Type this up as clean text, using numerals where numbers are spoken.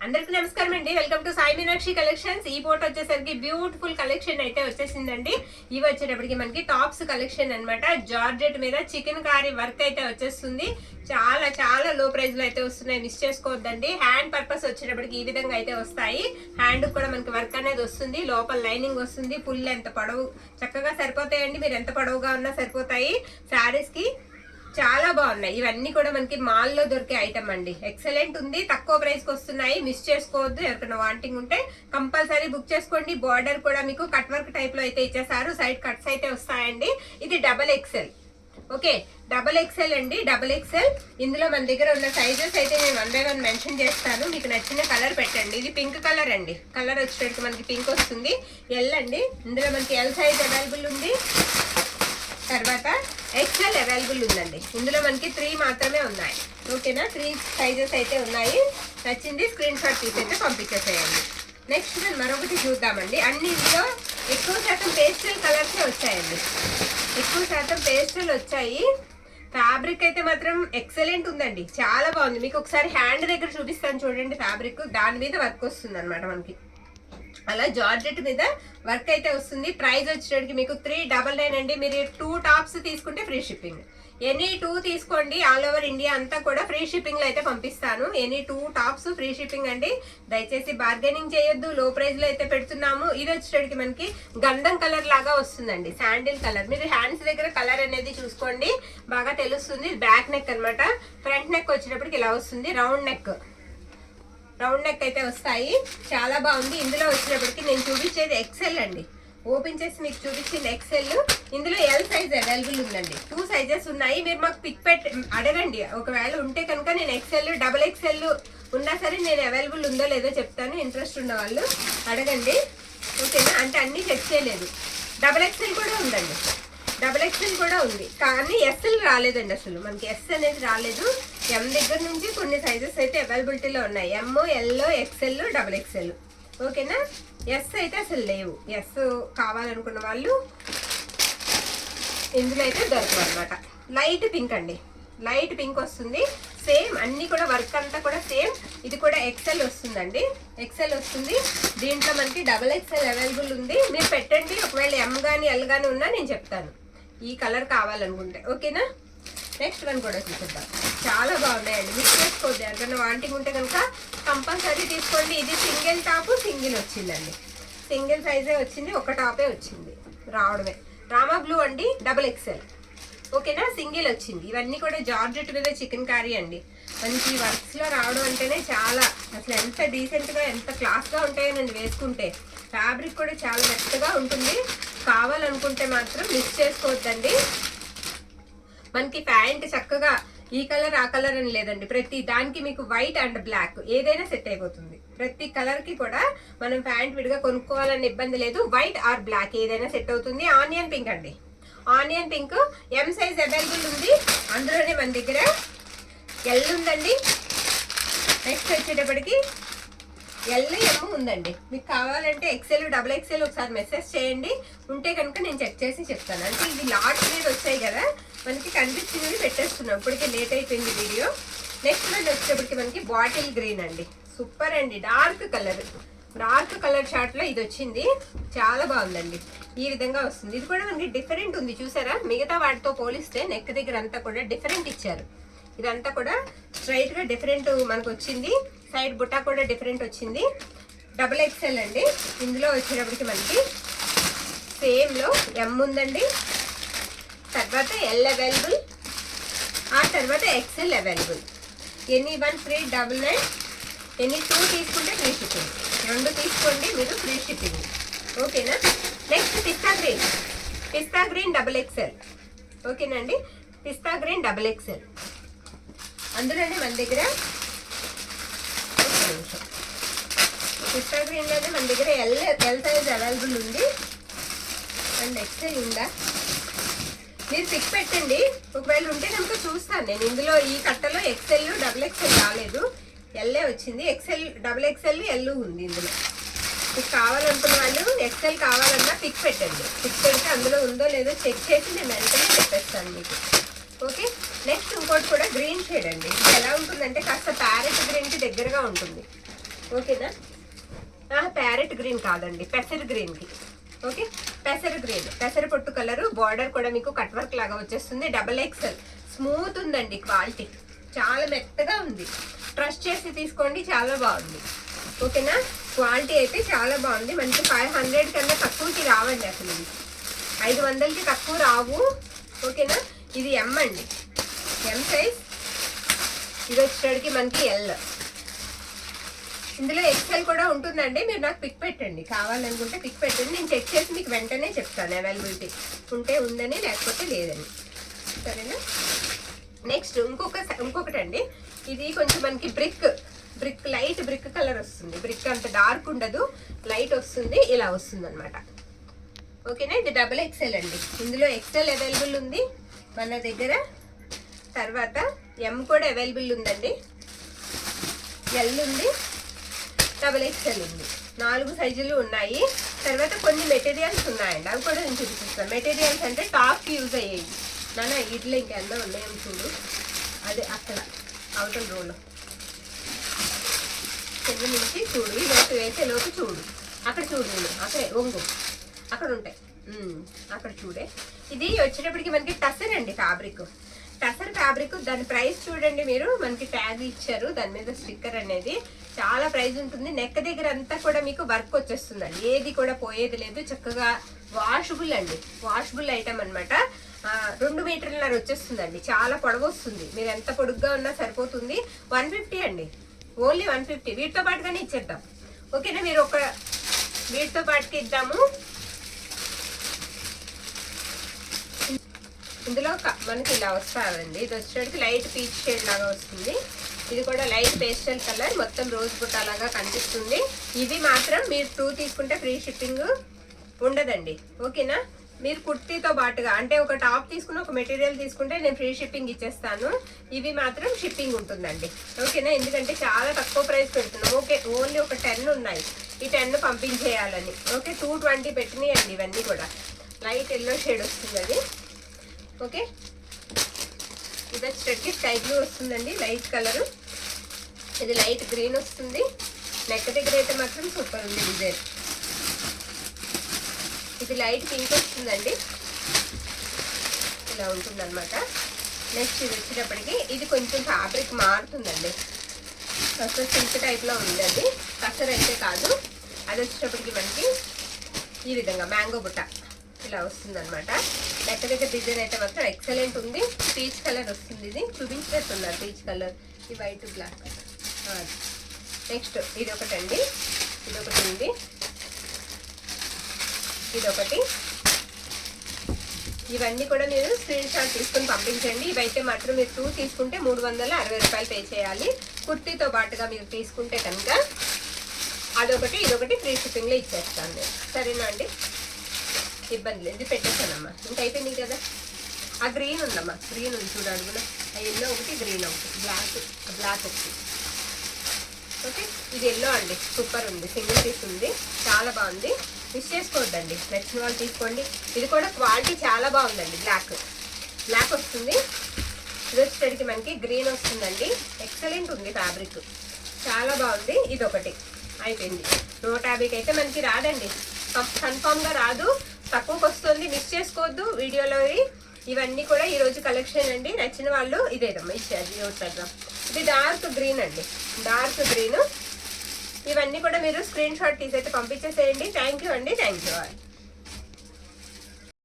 అందరికీ నమస్కారం అండి. Welcome to Sai Meenakshi collections. ఈ ఫోటో వచ్చేసరికి బ్యూటిఫుల్ కలెక్షన్ అయితే వచ్చేసిందండి. ఇవి వచ్చేటప్పటికి మనకి టాప్స్ కలెక్షన్ అన్నమాట. జార్జెట్ మీద చికెన్ కారీ వర్క్ అయితే వచ్చేస్తుంది. చాలా చాలా లో ప్రైస్ లో అయితే వస్తున్నాయి, మిస్ చేసుకోవద్దండి. హ్యాండ్ పర్పస్ వచ్చేటప్పటికి ఈ విధంగా అయితే వస్తాయి. హ్యాండ్ కూడా మనకి వర్క్ అనేది వస్తుంది, లోపల లైనింగ్ వస్తుంది. ఫుల్ ఎంత పొడవు చక్కగా సరిపోతాయండి, మీరు ఎంత పొడవుగా ఉన్నా సరిపోతాయి. శారీస్ కి చాలా బాగున్నాయి. ఇవన్నీ కూడా మనకి మాల్ లో దొరికే ఐటమ్ అండి. ఎక్సలెంట్ ఉంది, తక్కువ ప్రైస్ కి వస్తున్నాయి, మిస్ చేసుకోవద్దు. ఎవరికైనా వాంటింగ్ ఉంటే కంపల్సరీ బుక్ చేసుకోండి. బార్డర్ కూడా మీకు కట్ వర్క్ టైప్ లో అయితే ఇచ్చేసారు, సైడ్ కట్స్ అయితే వస్తాయండి. ఇది double XL, okay double XL అండి, డబల్ ఎక్సెల్. ఇందులో మన దగ్గర ఉన్న సైజెస్ అయితే నేను 1 by 1 మెన్షన్ చేస్తాను. మీకు నచ్చిన కలర్ పెట్టండి. ఇది పింక్ కలర్ అండి, కలర్ వచ్చేటట్టు మనకి పింక్ వస్తుంది. ఎల్ అండి, ఇందులో మనకి ఎల్ సైజ్ అవైలబుల్ ఉంది. తర్వాత ఎక్సెల్ అవైలబుల్ ఉందండి. ఇందులో మనకి 3 మాత్రమే ఉన్నాయి, ఓకేనా. 3 సైజెస్ అయితే ఉన్నాయి. నచ్చింది స్క్రీన్ షాట్ తీసి అయితే పంపించేసేయండి. నెక్స్ట్ నేను మరొకటి చూద్దామండి. అన్ని ఇందులో ఎక్కువ శాతం పేస్టల్ కలర్సే వచ్చాయండి, ఎక్కువ శాతం పేస్టల్ వచ్చాయి. ఫ్యాబ్రిక్ అయితే మాత్రం ఎక్సలెంట్ ఉందండి, చాలా బాగుంది. మీకు ఒకసారి హ్యాండ్ దగ్గర చూపిస్తాను చూడండి. ఫ్యాబ్రిక్ దాని మీద వర్క్ వస్తుంది అనమాట మనకి. అలా జార్జెట్ మీద వర్క్ అయితే వస్తుంది. ప్రైస్ వచ్చేటికి మీకు 399 అండి. మీరు 2 టాప్స్ తీసుకుంటే ఫ్రీ షిప్పింగ్. ఎనీ 2 తీసుకోండి, ఆల్ ఓవర్ ఇండియా అంతా కూడా ఫ్రీ షిప్పింగ్ లో అయితే పంపిస్తాను. ఎనీ 2 టాప్స్ ఫ్రీ షిప్పింగ్ అండి. దయచేసి బార్గెనింగ్ చేయొద్దు, లో ప్రైస్ లో అయితే పెడుతున్నాము. ఇది వచ్చేటికి మనకి గంధం కలర్ లాగా వస్తుందండి, శాండిల్ కలర్. మీరు హ్యాండ్స్ దగ్గర కలర్ అనేది చూసుకోండి, బాగా తెలుస్తుంది. బ్యాక్ నెక్ అనమాట. ఫ్రంట్ నెక్ వచ్చేటప్పటికి ఇలా వస్తుంది, రౌండ్ నెక్. రౌండ్ నెక్ అయితే వస్తాయి, చాలా బాగుంది. ఇందులో వచ్చినప్పటికి నేను చూపించేది ఎక్సెల్ అండి. ఓపెన్ చేసి మీకు చూపించింది ఎక్సెల్. ఇందులో ఎల్ సైజ్ అవైలబుల్ ఉందండి. 2 సైజెస్ ఉన్నాయి. మీరు మాకు పిక్ పెట్టి అడగండి, ఒకవేళ ఉంటే కనుక నేను ఎక్సెల్ డబల్ ఎక్సెల్ ఉన్నా సరే నేను అవైలబుల్ ఉందో లేదో చెప్తాను. ఇంట్రెస్ట్ ఉన్న వాళ్ళు అడగండి, ఓకేనా. అంటే అన్నీ చెక్ చేయలేదు. డబల్ ఎక్సెల్ కూడా ఉందండి, డబల్ ఎక్సెల్ కూడా ఉంది. కానీ ఎస్ఎల్ రాలేదండి, అసలు మనకి ఎస్ అనేది రాలేదు. ఎం దగ్గర నుంచి కొన్ని సైజెస్ అయితే అవైలబిలిటీలో ఉన్నాయి. ఎమ్, ఎల్, ఎక్సెల్, డబల్ ఎక్సెల్, ఓకేనా. ఎస్ అయితే అసలు లేవు. ఎస్ కావాలనుకున్న వాళ్ళు ఇందులో అయితే దొరకవు అనమాట. లైట్ పింక్ అండి, లైట్ పింక్ వస్తుంది. సేమ్ అన్ని కూడా వర్క్ అంతా కూడా సేమ్. ఇది కూడా ఎక్సెల్ వస్తుందండి, ఎక్సెల్ వస్తుంది. దీంట్లో మనకి డబల్ ఎక్సెల్ అవైలబుల్ ఉంది. మీరు పెట్టండి, ఒకవేళ ఎమ్ కానీ ఎల్ కానీ ఉన్నా నేను చెప్తాను, ఈ కలర్ కావాలనుకుంటే, ఓకేనా. నెక్స్ట్ వన్ కూడా చూపిద్దాం. చాలా బాగున్నాయండి, మిస్ చేసుకోవద్దు. ఎవరికైనా వాంటింగ్ ఉంటే కనుక కంపల్సరీ తీసుకోండి. ఇది సింగిల్ టాప్, సింగిల్ వచ్చిందండి, సింగిల్ సైజే వచ్చింది, ఒక టాపే వచ్చింది రావడమే. రామా బ్లూ అండి, డబుల్ ఎక్సెల్, ఓకేనా. సింగిల్ వచ్చింది. ఇవన్నీ కూడా జార్జెట్ మీద చికెన్ కర్రీ అండి. మంచి వర్క్స్ లో రావడం అంటేనే చాలా, అసలు ఎంత డీసెంట్ గా ఎంత క్లాస్ గా ఉంటాయోనండి వేసుకుంటే. ఫ్యాబ్రిక్ కూడా చాలా మెత్తగా ఉంటుంది. కావాలనుకుంటే మాత్రం మిస్ చేసుకోవద్దండి. మనకి ప్యాంట్ చక్కగా ఈ కలర్ ఆ కలర్ అని లేదండి, ప్రతి దానికి మీకు వైట్ అండ్ బ్లాక్ ఏదైనా సెట్ అయిపోతుంది. ప్రతి కలర్ కి కూడా మనం ప్యాంట్ విడిగా కొనుక్కోవాలన్న ఇబ్బంది లేదు. వైట్ ఆర్ బ్లాక్ ఏదైనా సెట్ అవుతుంది. ఆనియన్ పింక్ అండి, onion pink M size available ఉంది. అందులోనే మన దగ్గర ఎల్ ఉందండి. నెక్స్ట్ వచ్చేటప్పటికి ఎల్, ఎమ్ ఉందండి. మీకు కావాలంటే ఎక్సెల్, డబుల్ ఎక్సెల్ ఒకసారి మెసేజ్ చేయండి. ఉంటే కనుక నేను చెక్ చేసి చెప్తాను. అంటే ఇది లాట్ మీద వచ్చాయి కదా, మనకి కనిపించింది పెట్టేస్తున్నాం. ఇప్పటికే లేట్ అయిపోయింది వీడియో. నెక్స్ట్ వన్ వచ్చేటప్పటికి మనకి బాటిల్ గ్రీన్ అండి, సూపర్ అండి. Dark colour, dark colour short లో ఇది వచ్చింది, చాలా బాగుందండి. ఈ విధంగా వస్తుంది. ఇది కూడా మనకి డిఫరెంట్ ఉంది, చూసారా. మిగతా వాటితో పోలిస్తే నెక్ దగ్గర అంతా కూడా డిఫరెంట్ ఇచ్చారు. ఇదంతా కూడా స్ట్రైట్ గా డిఫరెంట్ మనకు వచ్చింది. సైడ్ బుట్టా కూడా డిఫరెంట్ వచ్చింది. డబుల్ ఎక్సెల్ అండి. ఇందులో వచ్చేటప్పటికి మనకి సేమ్ లో ఎమ్ ఉందండి, తర్వాత ఎల్ అవైలబుల్, ఆ తర్వాత XL available. Any 1 free 99, any 2 తీసుకుంటే ఫ్రీ షిప్పింగ్. 2 తీసుకోండి మీరు, ఫ్రీ షిప్పింగ్, ఓకేనా. Next pista green, pista green double XL, ఓకేనండి. Pista green double XL. అందులోనే మన దగ్గర పిస్తా గ్రీన్ లోనే మన దగ్గర ఎల్ సైజ్ అవైలబుల్ ఉంది అండ్ ఎక్సెల్ ఉందా. మీరు పిక్ పెట్టండి, ఒకవేళ ఉంటే కనుక చూస్తాను నేను. ఇందులో ఈ కట్టలో ఎక్సెల్, డబుల్ ఎక్సెల్ రాలేదు, ఎల్ఏ వచ్చింది. ఎక్సెల్, డబుల్ ఎక్సెల్, ఎల్ ఉంది ఇందులో. మీకు కావాలనుకున్న వాళ్ళు ఎక్సెల్ కావాలన్నా పిక్ పెట్టండి. పిక్ పెడితే అందులో ఉందో లేదో చెక్ చేసి నేను వెంటనే చెప్పేస్తాను మీకు, ఓకే. నెక్స్ట్ ఇంకోటి కూడా గ్రీన్ షేడ్ అండి. ఇది ఎలా ఉంటుందంటే కాస్త ప్యారెట్ గ్రీన్ కి దగ్గరగా ఉంటుంది. ఓకేనా. ప్యారెట్ గ్రీన్ కాదండి, పెసర్ గ్రీన్కి. ఓకే, పెసర్ గ్రీన్, పెసర పొట్టు కలరు. బార్డర్ కూడా మీకు కట్ వర్క్ లాగా వచ్చేస్తుంది. XXL స్మూత్ ఉందండి, క్వాలిటీ చాలా మెత్తగా ఉంది. ట్రస్ట్ చేసి తీసుకోండి, చాలా బాగుంది. ఓకేనా, క్వాలిటీ అయితే చాలా బాగుంది. మనకి 500 కన్నా తక్కువకి రావండి, అసలు ఇది 500కి తక్కువ రావు. ఓకేనా, ఇది M అండి, M సైజ్. ఇది వచ్చేటికి మనకి L. ఇందులో XL కూడా ఉంటుందండి. మీరు నాకు పిక్ పెట్టండి, కావాలనుకుంటే పిక్ పెట్టండి. నేను చెక్ చేసి మీకు వెంటనే చెప్తాను అవైలబిలిటీ ఉంటే ఉందని, లేకపోతే లేదని. సరేనా. నెక్స్ట్ ఇంకొకటి అండి. ఇది కొంచెం మనకి బ్రిక్ లైట్ బ్రిక్ కలర్ వస్తుంది. బ్రిక్ అంత డార్క్ ఉండదు, లైట్ వస్తుంది, ఇలా వస్తుంది అనమాట. ఓకేనా, ఇది XXL అండి. ఇందులో XL అవైలబుల్ ఉంది మన దగ్గర. తర్వాత M కూడా అవైలబుల్ ఉందండి, L ఉంది, XXL ఉంది. 4 సైజులు ఉన్నాయి. తర్వాత కొన్ని మెటీరియల్స్ ఉన్నాయండి, అవి కూడా నేను చూపిస్తాను. మెటీరియల్స్ అంటే టాప్కి యూజ్ అయ్యేవి. నాన్న ఇట్లా ఇంకెందో ఉన్నాయేమో చూడు, అదే అక్కడ అవతల రోలో కింద నుంచి చూడు, ఈ లోపు వేసేలోపు చూడు, అక్కడ చూడు, నేను అక్కడే ఒంగు అక్కడ ఉంటాయి, అక్కడ చూడే. ఇది వచ్చేటప్పటికి మనకి టసర్ అండి, టసర్ ఫ్యాబ్రిక్. దాని ప్రైస్ చూడండి మీరు, మనకి ట్యాగ్ ఇచ్చారు దాని మీద, స్టిక్కర్ అనేది. చాలా ప్రైస్ ఉంటుంది. నెక్ దగ్గర అంతా కూడా మీకు వర్క్ వచ్చేస్తుందండి, ఏది కూడా పోయేది లేదు. చక్కగా వాషబుల్ అండి, వాషబుల్ ఐటమ్ అనమాట. 2 మీటర్లన్నర వచ్చేస్తుందండి, చాలా పొడవు వస్తుంది. మీరు ఎంత పొడుగ్గా ఉన్నా సరిపోతుంది. 150 అండి, ఓన్లీ 150. వీటితో పాటుగానే ఇచ్చేద్దాం. ఓకేనా, మీరు ఒక వీటితో పాటుకి ఇద్దాము. ఇందులో మనకి ఇలా వస్తాయండి. ఇది వచ్చేటికి లైట్ పీచ్ షేడ్ లాగా వస్తుంది. ఇది కూడా లైట్ పేస్టల్ కలర్, మొత్తం రోజ్ బుట్ట లాగా కనిపిస్తుంది. ఇవి మాత్రం మీరు 2 తీసుకుంటే ఫ్రీ షిప్పింగ్ ఉండదండి. ఓకేనా, మీరు కుర్తీతో పాటుగా అంటే ఒక టాప్ తీసుకుని ఒక మెటీరియల్ తీసుకుంటే నేను ఫ్రీ షిప్పింగ్ ఇచ్చేస్తాను. ఇవి మాత్రం షిప్పింగ్ ఉంటుందండి. ఓకేనా, ఎందుకంటే చాలా తక్కువ ప్రైస్ పెడుతున్నాం. ఓకే, ఓన్లీ ఒక 10 ఉన్నాయి, ఈ 10 పంపించేయాలని. ఓకే, 220 పెట్టినాయి అండి. ఇవన్నీ కూడా లైట్ ఎల్లో షేడ్ వస్తుంది అది. ఓకే, ఇది వచ్చేటప్పటికి స్కై బ్లూ వస్తుందండి, లైట్ కలరు. ఇది లైట్ గ్రీన్ వస్తుంది. నెక్ దగ్గర అయితే మాత్రం సూపర్ ఉంది డిజైన్. ఇది లైట్ పింక్ వస్తుందండి, ఇలా ఉంటుంది అనమాట. నెక్స్ట్ ఇది వచ్చేటప్పటికి ఇది కొంచెం ఫ్యాబ్రిక్ మారుతుందండి, అసలు సిల్క్ టైప్లో ఉంది. అది కసర్ అయితే కాదు. అది వచ్చేటప్పటికి మనకి ఈ విధంగా మ్యాంగో బుట్ట ఇలా వస్తుంది అనమాట. నెక్ దగ్గర డిజైన్ అయితే మాత్రం ఎక్సలెంట్ ఉంది. పీచ్ కలర్ వస్తుంది, ఇది చూపించేస్తున్నారు పీచ్ కలర్, ఈ వైట్ బ్లాక్. నెక్స్ట్ ఇది ఒకటండి, ఇది ఒకటి ఉంది, ఇది ఒకటి. ఇవన్నీ కూడా మీరు స్క్రీన్ షాట్ తీసుకుని పంపించండి. ఇవైతే మాత్రం మీరు 2 తీసుకుంటే 360 రూపాయలు పే చేయాలి. కుర్తీతో పాటుగా మీరు తీసుకుంటే కనుక అదొకటి ఇదొకటి ఫ్రీ షిప్పింగ్లో ఇచ్చేస్తాను నేను. సరేనా అండి, ఇబ్బంది లేదు. ఇది పెట్టేసానమ్మా, ఇంకా అయిపోయింది కదా. ఆ గ్రీన్ ఉందమ్మా, గ్రీన్ ఉంది చూడు అడుగులో, ఆ ఎల్లో ఒకటి, గ్రీన్ ఒకటి, బ్లాక్ ఒకటి. ఓకే, ఇది ఎల్లో అండి, సూపర్ ఉంది, సింగిల్ పీస్ ఉంది, చాలా బాగుంది. మిస్ చేసుకోవద్దండి, నచ్చిన వాళ్ళు తీసుకోండి. ఇది కూడా క్వాలిటీ చాలా బాగుందండి. బ్లాక్ వస్తుంది. ఇది వచ్చేసరికి మనకి గ్రీన్ వస్తుందండి, ఎక్సలెంట్ ఉంది ఫ్యాబ్రిక్, చాలా బాగుంది. ఇది ఒకటి అయిపోయింది. 150కి అయితే మనకి రాదండి, కన్ఫామ్గా రాదు, తక్కువకి వస్తుంది. మిస్ చేసుకోవద్దు వీడియోలో. ఇవన్నీ కూడా ఈరోజు కలెక్షన్ అండి. నచ్చిన వాళ్ళు ఇదేదమ్మా ఇచ్చేది. ఇది డార్క్ గ్రీన్ అండి, డార్క్ గ్రీన్. ఇవన్నీ కూడా మీరు స్క్రీన్ షాట్ తీసైతే పంపించేసేయండి. థ్యాంక్ యూ అండి, థ్యాంక్ యూ.